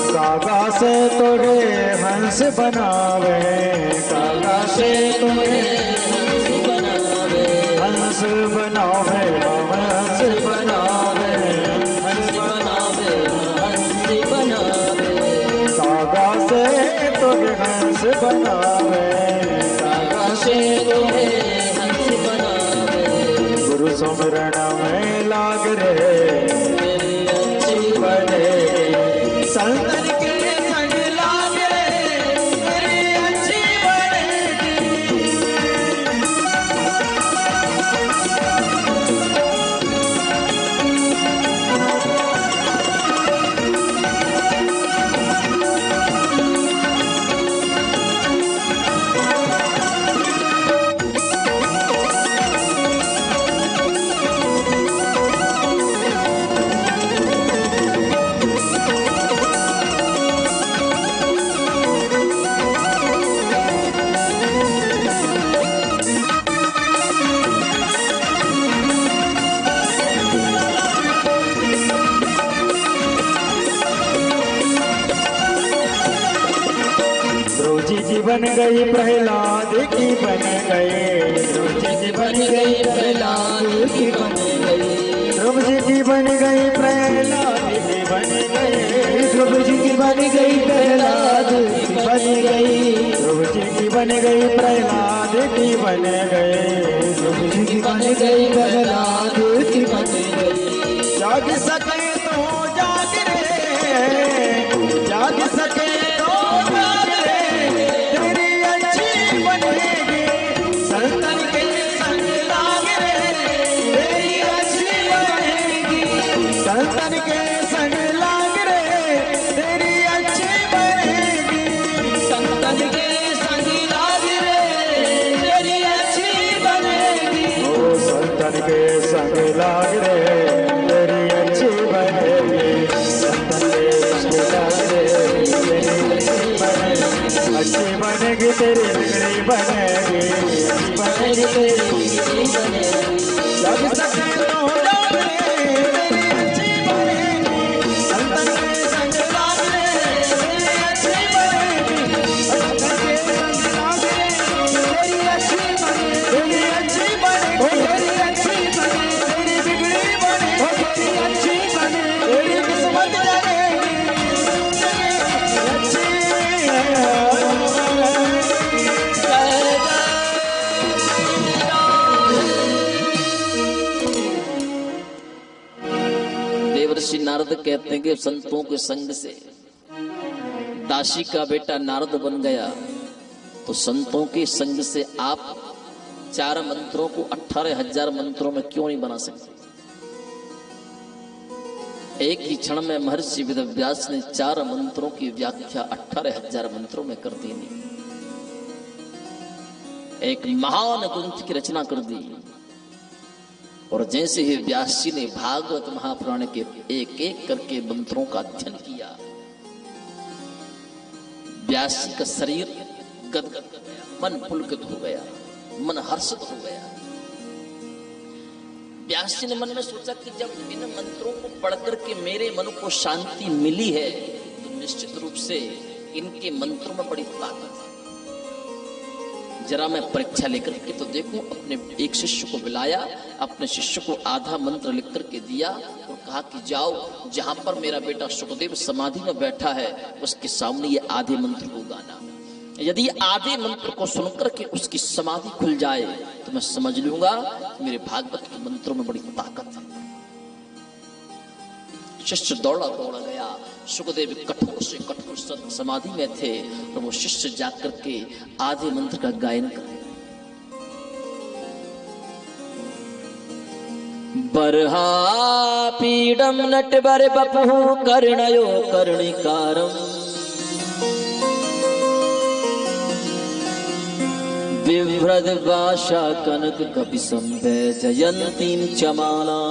A: कागा से तोड़े हंस बनावे, कागा से तोड़े
B: हंस बनावे,
A: हंस बनावे, हंस बनावे,
B: हंस बनावे, हंस बनावे।
A: कागा से तोड़े हंस बनावे,
B: कागा से तोड़े हंस बनावे,
A: गुरु सुमरण में लाग रे,
B: तेरी अच्छी
A: बनेगी संतन के संग लाग रे, तेरी अच्छी बनेगी। रोजी की बन गई प्रहलाद की बन गई, रोजी की बन गई
B: प्रहलाद की बन गई,
A: ध्रुव जी की बन गई प्रहलाद की बन गई, ध्रुव जी की बन गई प्रहलाद की बन गई, ध्रुव जी की बन गई प्रहलाद की बन गई, ध्रुव जी की बन गई प्रहलाद की बन गई। जाग सके तो जाग रे, जाग सके तो जाग रे, तेरी अच्छी बनेगी अच्छी बनेगी तेरी बिगड़ी बनेगी, अच्छी बनेगी तेरी बिगड़ी बनेगी। जब सखी तो हो जाओगे तेरी अच्छी बनेगी, संतन के संग लागे तेरी अच्छी बनेगी, संतन के संग लागे तेरी अच्छी बनेगी, तेरी अच्छी बनेगी, तेरी अच्छी बनेगी, तेरी बिगड़ी बनेगी, तेरी अच्छी बनेगी, तेरी किस्मत जगेगी अच्छी।
B: देवर्षि नारद कहते हैं कि संतों के संग से दासी का बेटा नारद बन गया, तो संतों के संग से आप 4 मंत्रों को 18,000 मंत्रों में क्यों नहीं बना सकते? एक ही क्षण में महर्षि वेदव्यास ने 4 मंत्रों की व्याख्या 18,000 मंत्रों में कर दी। एक महान ग्रंथ की रचना कर दी। और जैसे ही व्यास जी ने भागवत महापुराण के एक एक करके मंत्रों का अध्ययन किया, व्यास जी का शरीर गदगद हो गया, मन पुलकित हो गया, मन हर्षित हो गया। व्यास जी ने मन में सोचा कि जब इन मंत्रों को पढ़कर के मेरे मन को शांति मिली है, तो निश्चित रूप से इनके मंत्रों में बड़ी ताकत है। जरा मैं परीक्षा लेकर के तो देखूं। अपने एक शिष्य को बुलाया, अपने शिष्य को आधा मंत्र लिख करके दिया और कहा कि जाओ, जहां पर मेरा बेटा सुखदेव समाधि में बैठा है उसके सामने ये आधे मंत्र को गाना। यदि आधे मंत्र को सुनकर के उसकी समाधि खुल जाए तो मैं समझ लूंगा कि मेरे भागवत के मंत्रों में बड़ी ताकत है। शिष्य दौड़ा दौड़ा गया। सुखदेव कठोर से कठोर समाधि में थे और वो शिष्य जाकर के आधे मंत्र का गायन कर रहे। बरहा पीडम नटवर बपहु कर्णयो कर्णिकारम विभ्रद भाषा कनक कपि संभय जयंतीम चमाला।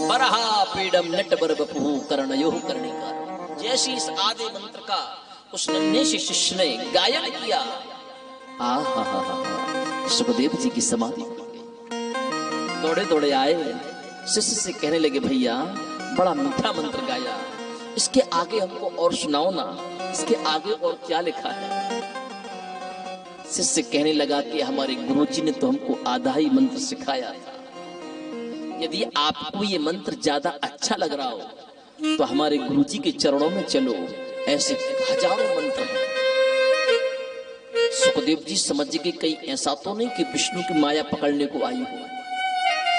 B: बरहा पीडम नटवर बपहु कर्णयो कर्णिकारम। जैसे इस आधे मंत्र का उस नन्हे से शिष्य ने गायन किया, सुखदेव जी की समाधि खुल गई। दौड़े दौड़े आए, शिष्य से कहने लगे, भैया बड़ा मीठा मंत्र गाया, इसके आगे हमको और सुनाओ ना, इसके आगे और क्या लिखा है? शिष्य कहने लगा कि हमारे गुरुजी ने तो हमको आधा ही मंत्र सिखाया था। यदि आपको ये मंत्र ज्यादा अच्छा लग रहा हो तो हमारे गुरुजी के चरणों में चलो, ऐसे हजारों मंत्र हैं। सुखदेव जी समझ गए कहीं ऐसा तो नहीं कि विष्णु की माया पकड़ने को आई हो।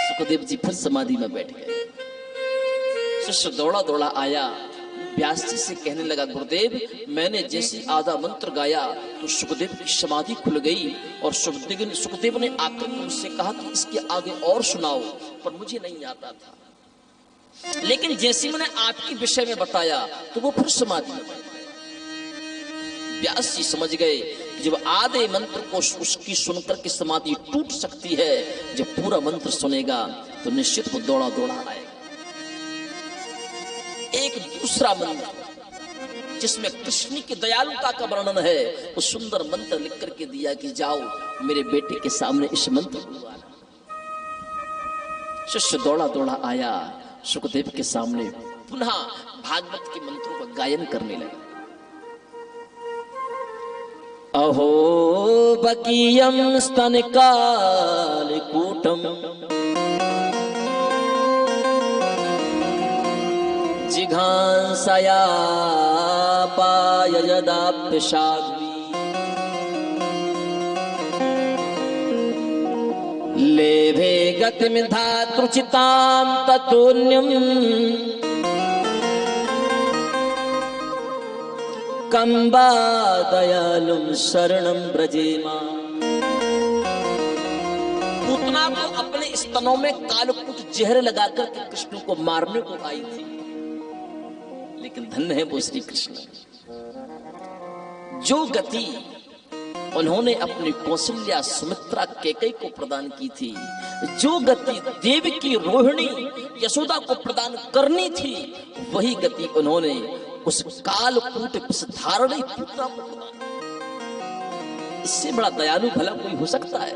B: सुखदेव जी फिर समाधि में बैठ गए। शिष्य दौड़ा दौड़ा आया, व्यास जी से कहने लगा, गुरुदेव मैंने जैसे आधा मंत्र गाया तो सुखदेव की समाधि खुल गई और सुखदेव ने आकर मुझसे कहा कि इसके आगे और सुनाओ, पर मुझे नहीं आता था। लेकिन जैसे मैंने आपके विषय में बताया तो वो फिर समाधि में बैठ गए। व्यास जी समझ गए जब आधे मंत्र को उसकी सुनकर के समाधि टूट सकती है, जब पूरा मंत्र सुनेगा तो निश्चित वो दौड़ा दौड़ा आएगा। एक दूसरा मंत्र जिसमें कृष्ण की दयालुता का वर्णन है, वो सुंदर मंत्र लिख करके दिया कि जाओ मेरे बेटे के सामने इस मंत्र को गाना। शिष्य दौड़ा दौड़ा आया, सुखदेव के सामने पुनः भागवत के मंत्रों का गायन करने लगा। अहो बकीयम स्तन कालकूटम जिघांसया पाय यदाप्यशाद्वी लेभे गतिमिधातृचितां ततोऽन्यं कंबा दयालुं शरणं ब्रजेमा। पूतना को अपने स्तनों में कालकूट जहर लगाकर के कृष्ण को मारने को आई थी, लेकिन धन्य है वो श्री कृष्ण। जो गति उन्होंने अपनी कौशल्या सुमित्रा कैकेयी को प्रदान की थी, जो गति देवकी रोहिणी यशोदा को प्रदान करनी थी, वही गति उन्होंने उस कालकूट विषधारणी पुत्रा को प्रदान की। इससे बड़ा दयालु भला कोई हो सकता है?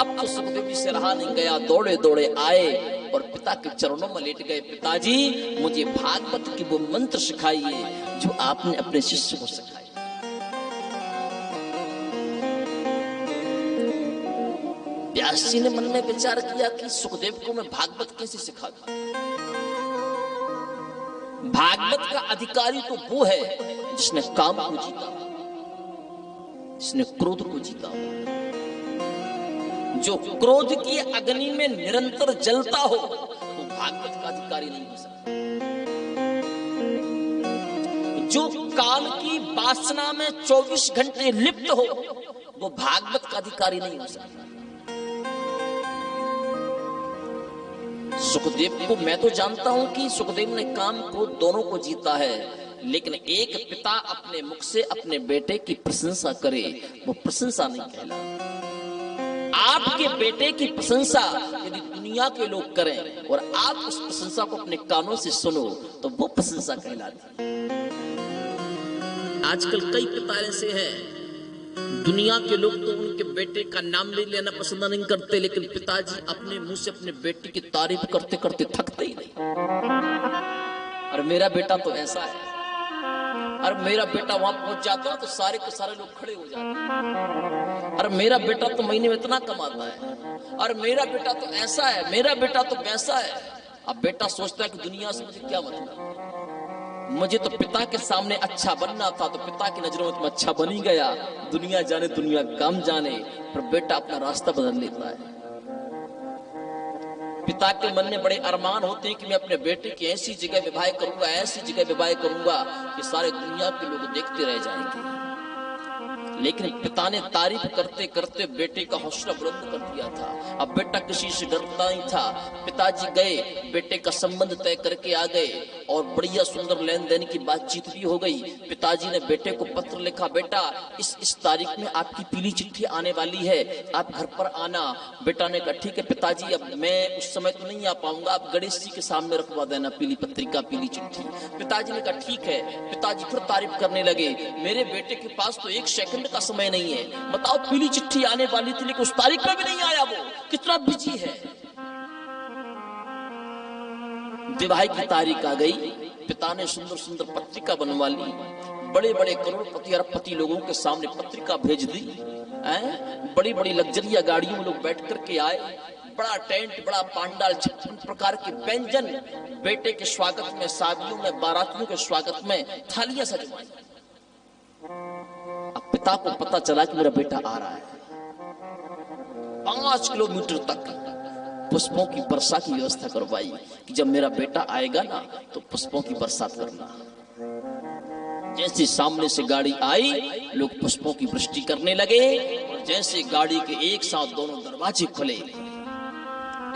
B: अब तो सुखदेव जी से रहा नहीं गया, दौड़े दौड़े आए और पिता के चरणों में लेट गए। पिताजी, मुझे भागवत की वो मंत्र सिखाइए जो आपने अपने शिष्य को सिखाया। व्यास जी ने मन में विचार किया कि सुखदेव को मैं भागवत कैसे सिखा दूं? भागवत का अधिकारी तो वो है जिसने काम को जीता, जिसने क्रोध को जीता। जो क्रोध की अग्नि में निरंतर जलता हो वो भागवत का अधिकारी नहीं हो सकता। जो काम की वासना में 24 घंटे लिप्त हो वो भागवत का अधिकारी नहीं हो सकता। सुखदेव को मैं तो जानता हूं कि सुखदेव ने काम को दोनों को जीता है, लेकिन एक पिता अपने मुख से अपने बेटे की प्रशंसा करे वो प्रशंसा नहीं कहलाती। आपके बेटे की प्रशंसा यदि दुनिया के लोग करें और आप उस प्रशंसा को अपने कानों से सुनो तो वो प्रशंसा कहलाती। आजकल कई पिता ऐसे हैं, दुनिया के लोग तो उनके बेटे का नाम भी लेना पसंद नहीं करते, लेकिन पिताजी अपने मुंह से अपने बेटे की तारीफ करते करते थकते ही नहीं। और मेरा बेटा तो ऐसा है, और मेरा बेटा वहां पहुंच जाता है तो सारे के सारे लोग खड़े हो जाते हैं। और मेरा बेटा तो महीने में इतना कमाता है, और मेरा बेटा तो ऐसा है, मेरा बेटा तो वैसा है। अब बेटा सोचता है कि दुनिया से मुझे क्या मतलब, मुझे तो पिता के सामने अच्छा बनना था, तो पिता की नजरों में तो मैं अच्छा बन ही गया। दुनिया जाने दुनिया कम जाने, पर बेटा अपना रास्ता बदल लेता है। पिता के मन में बड़े अरमान होते हैं कि मैं अपने बेटे की ऐसी जगह विवाह करूंगा, ऐसी जगह विवाह करूंगा कि सारे दुनिया के लोग देखते रह जाएंगे। लेकिन पिता ने तारीफ करते करते बेटे का हौसला बुलंद कर दिया था। अब बेटा किसी से डरता नहीं था। पिताजी गए, बेटे का संबंध तय करके आ गए और बढ़िया सुंदर लेन देन की बातचीत भी हो गई। पिताजी ने बेटे को पत्र लिखा, बेटा इस तारीख में आपकी पीली चिट्ठी आने वाली है, आप घर पर आना। बेटा ने कहा ठीक है पिताजी, अब मैं उस समय तो नहीं आ पाऊंगा, आप गणेश जी के सामने रखवा देना पीली पत्रिका, पीली चिट्ठी। पिताजी ने कहा ठीक है। पिताजी फिर तारीफ करने लगे, मेरे बेटे के पास तो एक सेकंड का समय नहीं है, बताओ पीली चिट्ठी आने वाली थी लेकिन उस तारीख में भी नहीं आया, वो कितना बिजी है। विवाह की तारीख आ गई, पिता ने सुंदर सुंदर पत्रिका बनवा ली, बड़े बड़े करोड़पति अरबपति लोगों के सामने पत्रिका भेज दी। बड़ी बड़ी लग्जरिया गाड़ियों में लोग बैठ करके आए, बड़ा टेंट, बड़ा पांडाल, 56 प्रकार के व्यंजन बेटे के स्वागत में, शादियों में, बारातियों के स्वागत में थालियां सजवाई। अब पिता को पता चला कि मेरा बेटा आ रहा है। 5 किलोमीटर तक पुष्पों की वर्षा की व्यवस्था करवाई कि जब मेरा बेटा आएगा ना तो पुष्पों की बरसात करना। जैसे सामने से गाड़ी आई, लोग पुष्पों की वृष्टि करने लगे, और जैसे गाड़ी के एक साथ दोनों दरवाजे खुले,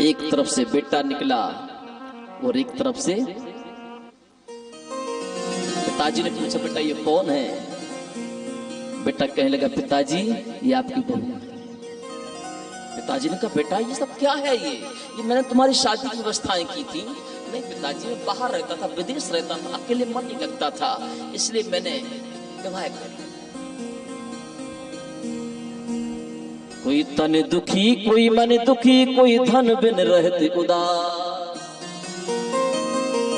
B: एक तरफ से बेटा निकला और एक तरफ से पिताजी ने पूछा, बेटा ये कौन है? बेटा कहने लगा, पिताजी ये आपकी बहू है। पिताजी ने कहा, बेटा ये सब क्या है? ये मैंने तुम्हारी शादी की व्यवस्थाएं की थी। नहीं पिताजी, मैं बाहर रहता था, विदेश रहता था, अकेले मन नहीं लगता था, इसलिए मैंने विवाह कर लिया। कोई तन दुखी, कोई मन दुखी, कोई धन बिन रहते उदास,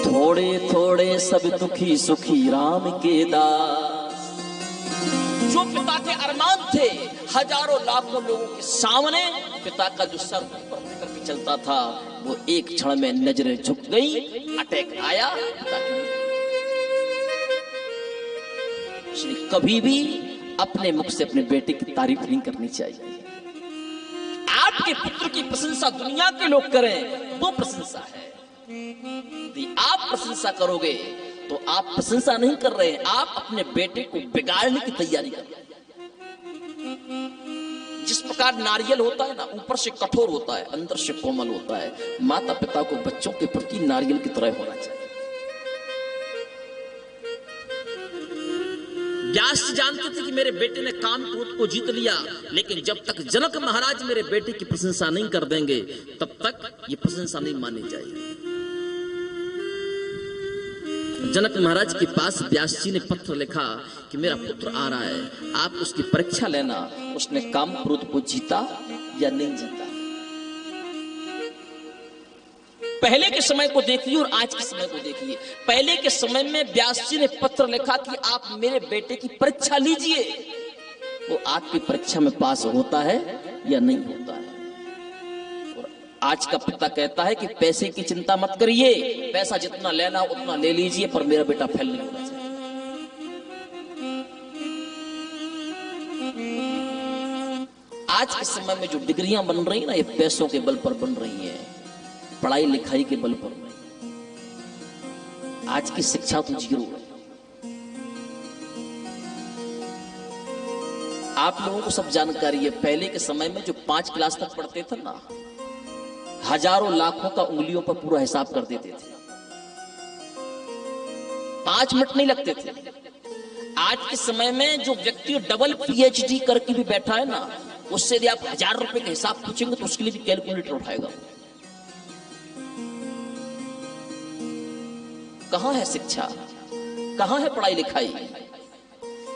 B: थोड़े थोड़े सब दुखी सुखी राम के दास। जो पिता के अरमान थे, हजारों लाखों लोगों के सामने पिता का जो सर ऊपर करके चलता था, वो एक क्षण में नजरें झुक गई, अटैक आया। इसलिए कभी भी अपने मुख से अपने बेटे की तारीफ नहीं करनी चाहिए। आपके पुत्र की प्रशंसा दुनिया के लोग करें, वो प्रशंसा है। यदि आप प्रशंसा करोगे तो आप प्रशंसा नहीं कर रहे हैं, आप अपने बेटे को बिगाड़ने की तैयारी कर रहे हैं। जिस प्रकार नारियल होता है ना, ऊपर से कठोर होता है, अंदर से कोमल होता है, माता पिता को बच्चों के प्रति नारियल की तरह होना चाहिए। व्यास जी जानते थे कि मेरे बेटे ने काम क्रोध को जीत लिया, लेकिन जब तक जनक महाराज मेरे बेटे की प्रशंसा नहीं कर देंगे तब तक ये प्रशंसा नहीं मानी जाएगी। जनक महाराज के पास व्यास जी ने पत्र लिखा कि मेरा पुत्र आ रहा है, आप उसकी परीक्षा लेना, उसने काम क्रोध को जीता या नहीं जीता। पहले के समय को देखिए और आज के समय को देखिए। पहले के समय में व्यास जी ने पत्र लिखा कि आप मेरे बेटे की परीक्षा लीजिए, वो आपकी परीक्षा में पास होता है या नहीं होता है। और आज का पिता कहता है कि पैसे की चिंता मत करिए, पैसा जितना लेना उतना ले लीजिए, पर मेरा बेटा फेल नहीं होना चाहिए। आज के समय में जो डिग्रियां बन रही है ना, ये पैसों के बल पर बन रही हैं, पढ़ाई लिखाई के बल पर नहीं। आज की शिक्षा तो जीरो है। आप लोगों को सब जानकारी है, पहले के समय में जो 5 क्लास तक पढ़ते थे ना, हजारों लाखों का उंगलियों पर पूरा हिसाब कर देते थे, 5 मिनट नहीं लगते थे। आज के समय में जो व्यक्ति डबल PhD करके भी बैठा है ना, उससे यदि आप 1000 रुपए का हिसाब पूछेंगे तो उसके लिए भी कैलकुलेटर उठाएगा। कहां है शिक्षा, कहां है पढ़ाई लिखाई?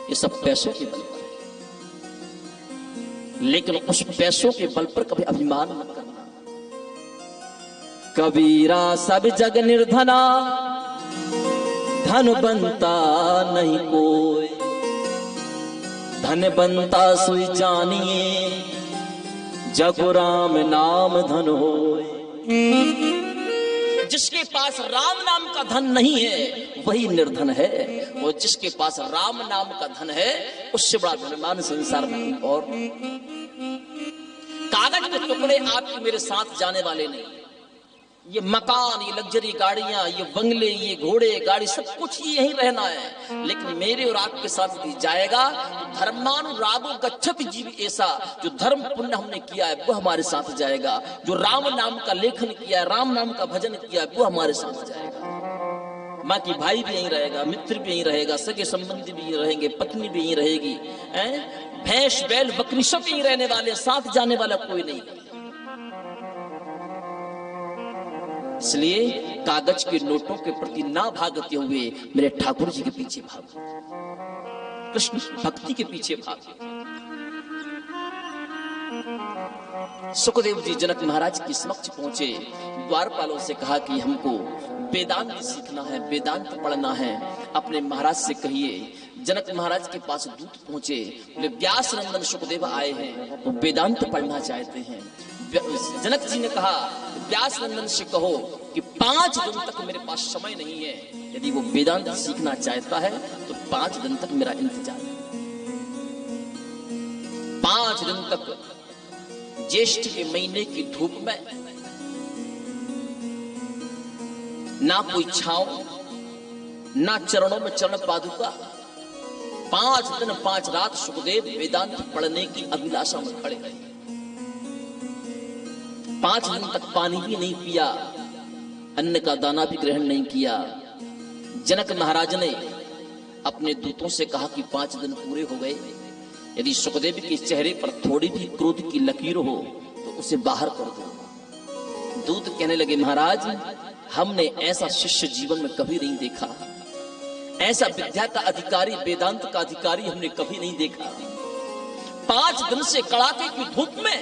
B: ये सब पैसों के बल पर। लेकिन उस पैसों के बल पर कभी अभिमान मत करना। कबीरा सब जग निर्धना, धन बनता नहीं कोई, धन बनता सोई जानिए, जग राम नाम धन होए। जिसके पास राम नाम का धन नहीं है वही निर्धन है, और जिसके पास राम नाम का धन है उससे बड़ा धनवान संसार में और। कागज के टुकड़े आपके मेरे साथ जाने वाले नहीं। ये मकान, ये लग्जरी गाड़ियां, ये बंगले, ये घोड़े गाड़ी, सब कुछ यहीं रहना है। लेकिन मेरे और आपके साथ भी जाएगा। धर्मानुरागो गच्छति जीव ऐसा, जो धर्म पुण्य हमने किया है वो हमारे साथ जाएगा। जो राम नाम का लेखन किया है, राम नाम का भजन किया है, वो हमारे साथ जाएगा। माँ की भाई भी यहीं रहेगा, मित्र भी यहीं रहेगा, सगे संबंधी भी यहीं रहेंगे, पत्नी भी यहीं रहेगी, भैंस बैल बकरी सब यहीं रहने वाले, साथ जाने वाला कोई नहीं। इसलिए कागज के नोटों के प्रति ना भागते हुए मेरे ठाकुर जी के पीछे भागो, कृष्ण भक्ति के पीछे भागो। सुखदेव जी जनक महाराज के समक्ष पहुंचे, द्वारपालों से कहा कि हमको वेदांत सीखना है, वेदांत पढ़ना है, अपने महाराज से कहिए। जनक महाराज के पास दूत पहुंचे, बोले व्यास नंदन सुखदेव आए हैं, वो वेदांत पढ़ना चाहते हैं। जनक जी ने कहा व्यास नंदन से कहो कि 5 दिन तक मेरे पास समय नहीं है, यदि वो वेदांत सीखना चाहता है तो 5 दिन तक मेरा इंतजार है। 5 दिन तक ज्येष्ठ के महीने की धूप में ना कोई छांव, ना चरणों में चरण पादुका, 5 दिन 5 रात सुखदेव वेदांत पढ़ने की अभिलाषा में खड़े रहे। 5 दिन तक पानी भी नहीं पिया, अन्न का दाना भी ग्रहण नहीं किया। जनक महाराज ने अपने दूतों से कहा कि 5 दिन पूरे हो गए, यदि सुखदेव के चेहरे पर थोड़ी भी क्रोध की लकीर हो तो उसे बाहर कर दो। दूत कहने लगे महाराज, हमने ऐसा शिष्य जीवन में कभी नहीं देखा, ऐसा विद्या का अधिकारी, वेदांत का अधिकारी हमने कभी नहीं देखा। 5 दिन से कड़ाके की धूप में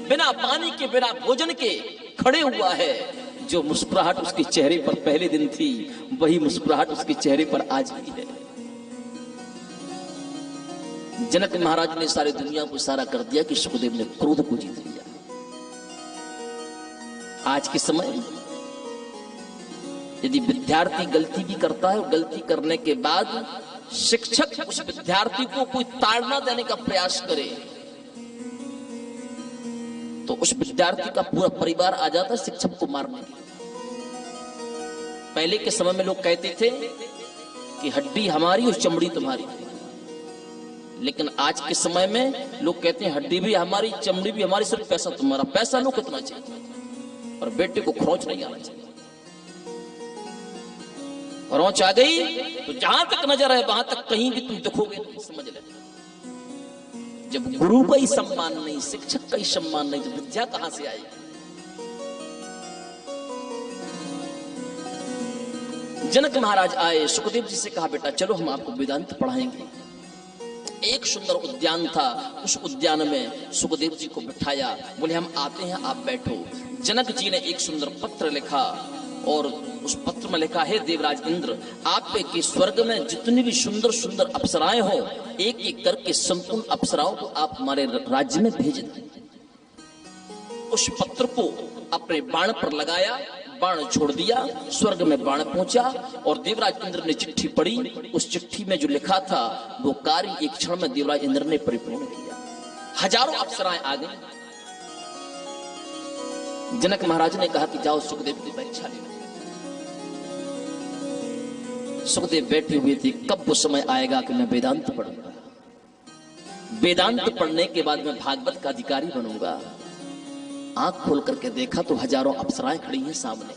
B: बिना पानी के, बिना भोजन के खड़े हुआ है। जो मुस्कुराहट उसके चेहरे पर पहले दिन थी, वही मुस्कुराहट उसके चेहरे पर आज भी है। जनक महाराज ने सारी दुनिया को इशारा कर दिया कि सुखदेव ने क्रोध को जीत लिया। आज के समय यदि विद्यार्थी गलती भी करता है, गलती करने के बाद शिक्षक उस विद्यार्थी को कोई ताड़ना देने का प्रयास करे तो उस विद्यार्थी का पूरा परिवार आ जाता है शिक्षक को मारने के लिए। पहले के समय में लोग कहते थे कि हड्डी हमारी और चमड़ी तुम्हारी, लेकिन आज के समय में लोग कहते हैं हड्डी भी हमारी, चमड़ी भी हमारी, सिर्फ पैसा तुम्हारा। पैसा लो कितना चाहिए, और बेटे को खरोंच नहीं आना चाहिए। रोच आ गई तो जहां तक नजर है वहां तक कहीं भी तुम दिखोगे नहीं, समझ ले। जब गुरु का ही सम्मान नहीं, शिक्षक का ही सम्मान नहीं, तो विद्या कहां से आएगी? जनक महाराज आए, सुखदेव जी से कहा बेटा चलो हम आपको वेदांत पढ़ाएंगे। एक सुंदर उद्यान था, उस उद्यान में सुखदेव जी को बिठाया, बोले हम आते हैं आप बैठो। जनक जी ने एक सुंदर पत्र लिखा और उस पत्र में लिखा है देवराज इंद्र, आपके स्वर्ग में जितनी भी सुंदर सुंदर अप्सराएं हो, एक एक करके संपूर्ण अप्सराओं को आप हमारे राज्य में भेज दें। उस पत्र को अपने बाण पर लगाया, बाण छोड़ दिया, स्वर्ग में बाण पहुंचा और देवराज इंद्र ने चिट्ठी पढ़ी। उस चिट्ठी में जो लिखा था वो कार्य एक क्षण में देवराज इंद्र ने परिपूर्ण किया। हजारों अप्सराएं आ गई। जनक महाराज ने कहा कि जाओ सुखदेव की परीक्षा लेना। सुखदेव बैठे हुए थे, कब वो समय आएगा कि मैं वेदांत पढ़ूंगा, वेदांत पढ़ने के बाद मैं भागवत का अधिकारी बनूंगा। आंख खोल करके देखा तो हजारों अप्सराएं खड़ी हैं सामने।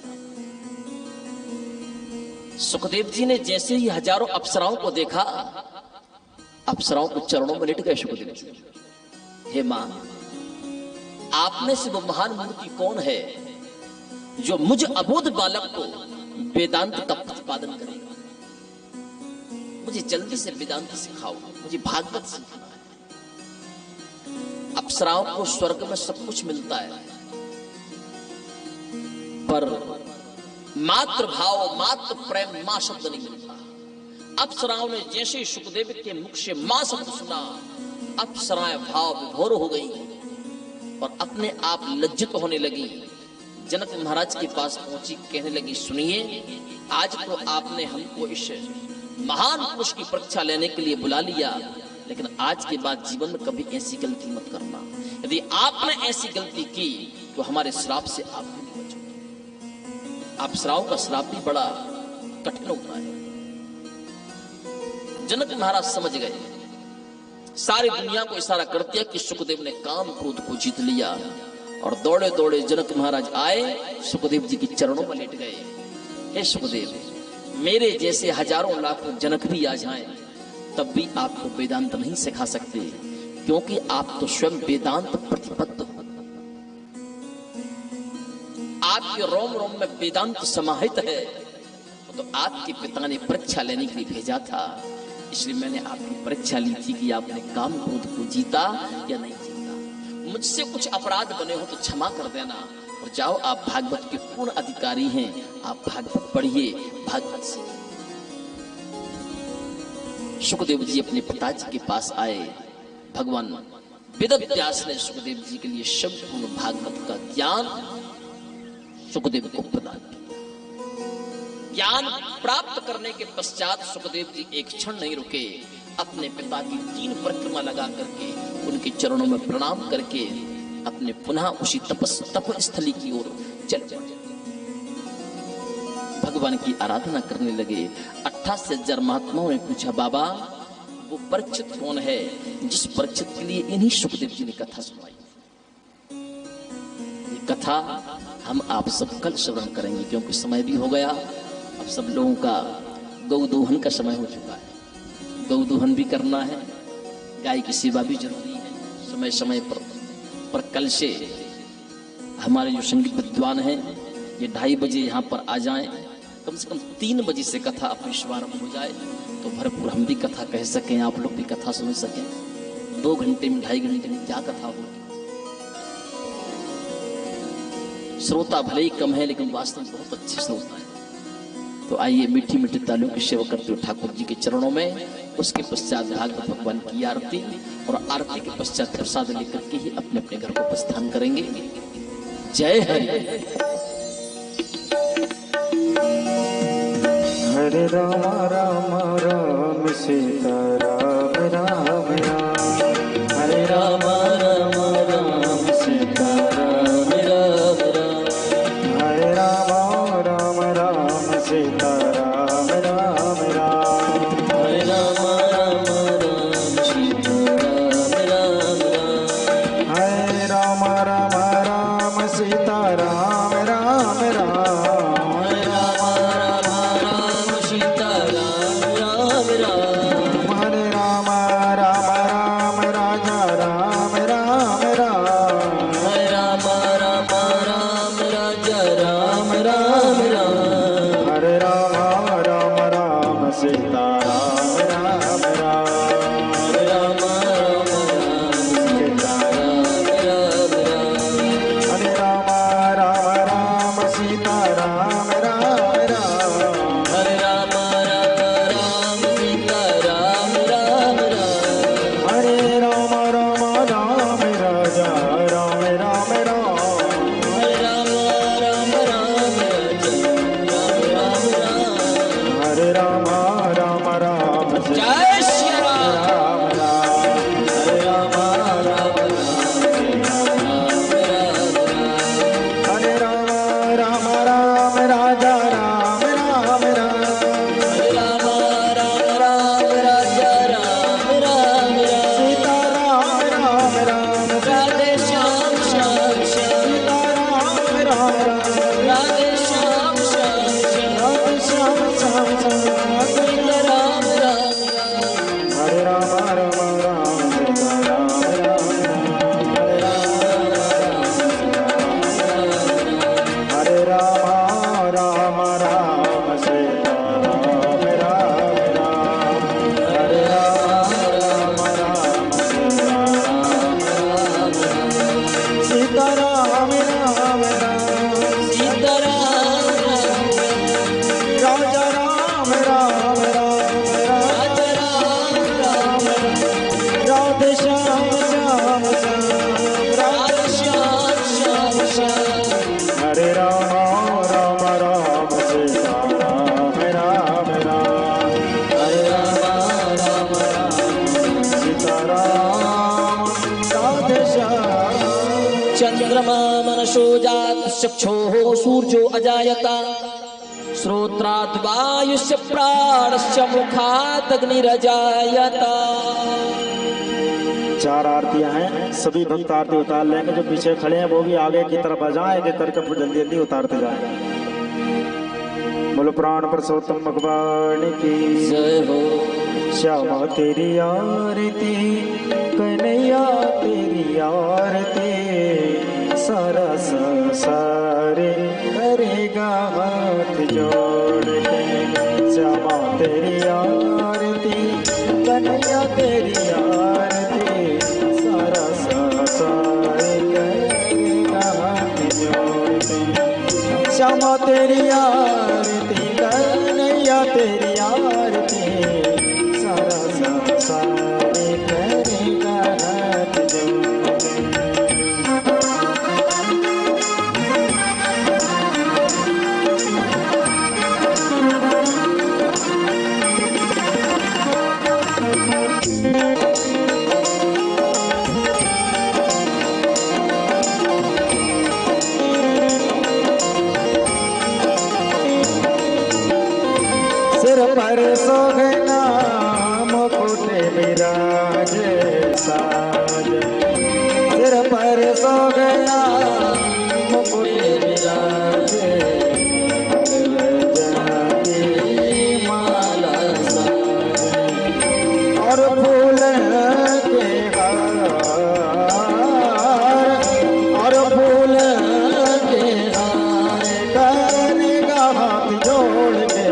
B: सुखदेव जी ने जैसे ही हजारों अप्सराओं को देखा, अप्सराओं को चरणों में लेट गए सुखदेव जी। हे मां, आप में से वो महान मूर्ति कौन है जो मुझ अबोध बालक को वेदांत का प्रतिपादन करेगा? मुझे जल्दी से वेदांत सिखाओ, मुझे भागवत सीखना है। अप्सराओं को स्वर्ग में सब कुछ मिलता है, पर मात्र भाव, मात्र प्रेम, मां शब्द नहीं मिलता। अप्सराओं ने जैसे सुखदेव के मुख से मां शब्द सुना, अप्सराएं भाव विभोर हो गई और अपने आप लज्जित होने लगी। जनक महाराज के पास पहुंची, कहने लगी सुनिए, आज तो आपने हमको इस महान पुरुष की परीक्षा लेने के लिए बुला लिया, लेकिन आज के बाद जीवन में कभी ऐसी गलती मत करना। यदि आपने ऐसी गलती की तो हमारे श्राप से आप भी नहीं बचोगे। अप्सराओं का श्राप भी बड़ा कठिन होता है। जनक महाराज समझ गए, सारी दुनिया को इशारा कर दिया कि सुखदेव ने काम क्रोध को जीत लिया और दौड़े दौड़े जनक महाराज आए, सुखदेव जी के चरणों में लेट गए। हे सुखदेव, मेरे जैसे हजारों लाखों जनक भी आ जाएं, तब भी आपको वेदांत नहीं सिखा सकते, क्योंकि आप तो स्वयं वेदांत प्रतिबद्ध हो। आपके रोम रोम में वेदांत समाहित है। तो आपके पिता ने परीक्षा लेने के लिए भेजा था, इसलिए मैंने आपकी परीक्षा ली थी कि आपने काम क्रोध को जीता या नहीं जीता। मुझसे कुछ अपराध बने हो तो क्षमा कर देना और जाओ, आप भागवत के पूर्ण अधिकारी हैं, आप भागवत पढ़िए, भागवत सीखिए। सुखदेव जी अपने पिताजी के पास आए। भगवान वेदव्यास ने सुखदेव जी के लिए संपूर्ण भागवत का ज्ञान सुखदेव को प्रदान किया। ज्ञान प्राप्त करने के पश्चात सुखदेव जी एक क्षण नहीं रुके, अपने पिता की 3 परिक्रमा लगा करके उनके चरणों में प्रणाम करके अपने पुनः उसी तपस्थली की ओर चल पड़े। भगवान की आराधना करने लगे। 88,000 महात्माओं ने पूछा, बाबा वो परीक्षित कौन है जिस परीक्षित के लिए इन्हीं सुखदेव जी ने कथा सुनाई? ये कथा हम आप सब कल श्रवण करेंगे, क्योंकि समय भी हो गया। अब सब लोगों का गौदोहन का समय हो चुका है। गौदोहन भी करना है, गाय की सेवा भी जरूरी है समय समय पर कल से हमारे जो संगीत विद्वान हैं ये 2:30 बजे यहाँ पर आ जाएं। कम से कम 3 बजे से कथा अपनी शुभारंभ हो जाए तो भरपूर हम भी कथा कह सकें, आप लोग भी कथा सुन सकें। 2 घंटे में 2.5 घंटे में क्या कथा होगी? श्रोता भले ही कम है, लेकिन वास्तव में बहुत अच्छे श्रोता है। तो आइए मीठी मीठी तालियों की सेवा करते हुए ठाकुर जी के चरणों में, उसके पश्चात भागवत भगवान की आरती और आरती के पश्चात प्रसाद लेकर के ही अपने अपने घर को प्रस्थान करेंगे। जय हरि।
A: हरे राम राम राम सीता राम राम राम, हरे राम राम राम सीता राम राम राम, हरे राम राम राम सीता राम राम राम,
B: हरे राम राम राम सीता राम राम राम,
A: हरे राम राम राम सीता राम राम राम,
B: हरे राम राम राम सीता मनसो जात चक्षुः सूर्यो अजायता श्रोत्रात् वायुस्य प्राणस्य मुखात् अग्निरजायता।
A: चार आरतियां हैं, सभी भक्त आरती उतार लेंगे। जो पीछे खड़े हैं वो भी आगे की तरफ आ जाएं, एक करके जल्दी जल्दी उतारते जाएंगे। बोलो प्राण पुरुषोत्तम भगवान की
B: जय हो।
A: श्यामा तेरी आरती, कन्हैया तेरी आरती, सारा संसार करेगा हाथ जोड़ के। श्यामा तेरी आरती, कन्हैया तेरी आरती, सारा संसार करेगा हाथ जोड़ के। श्यामा तेरी आरती, कन्हैया तेरी आरती, सारा संसार करेगा हाथ जोड़ के। सिर पर सोहना मुकुट विराजे साज, सिर पर सोहना मुकुट विराजे, जाती माला साजे, और फूल के हार, और फूल के हार करेगा हाथ जोड़ के।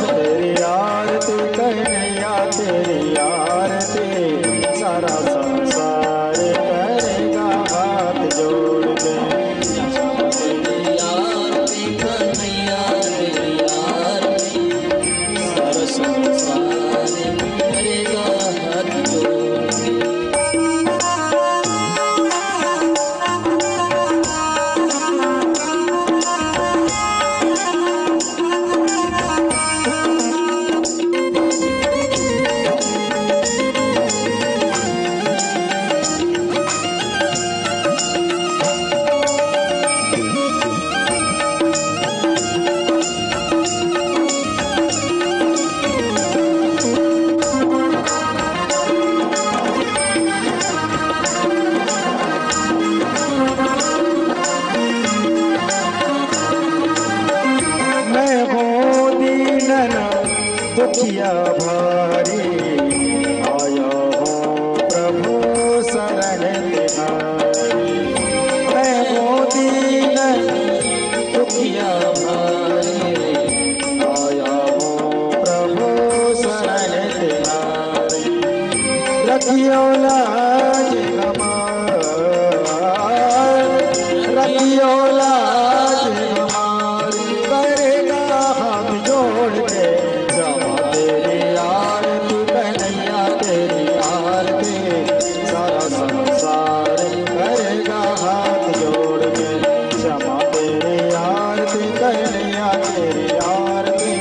A: तेरी आरती कन्हैया तेरी आरती, सारा संसार करेगा हाथ जोड़ के।
B: तेरी आरती कन्हैया तेरी आरती, सारा संसार करेगा हाथ जोड़ के।
A: दुखिया भारी आया हो प्रभु शरण तिहारी। मैं हूँ दीन दुखिया भारी, आया हो प्रभु शरण तिहारी। रखियो लाज हमार, रखियो लाज हमार, करेगा हाथ जोड़ के। तेरी आरती कन्हैया तेरी आरती, सारा संसार करेगा हाथ जोड़ के। श्यामा तेरी आरती कन्हैया तेरी आरती,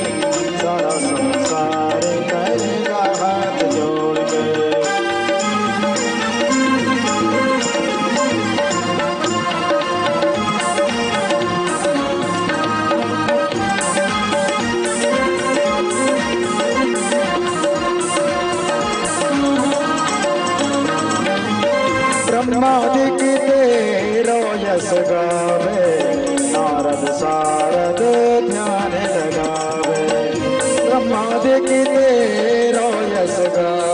A: सारा संसार करेगा हाथ जोड़ के। ब्रह्मादिक तेरो यश गावे, नारद सारद ध्यान लगावे। ब्रह्मादिक तेरो यश गावे,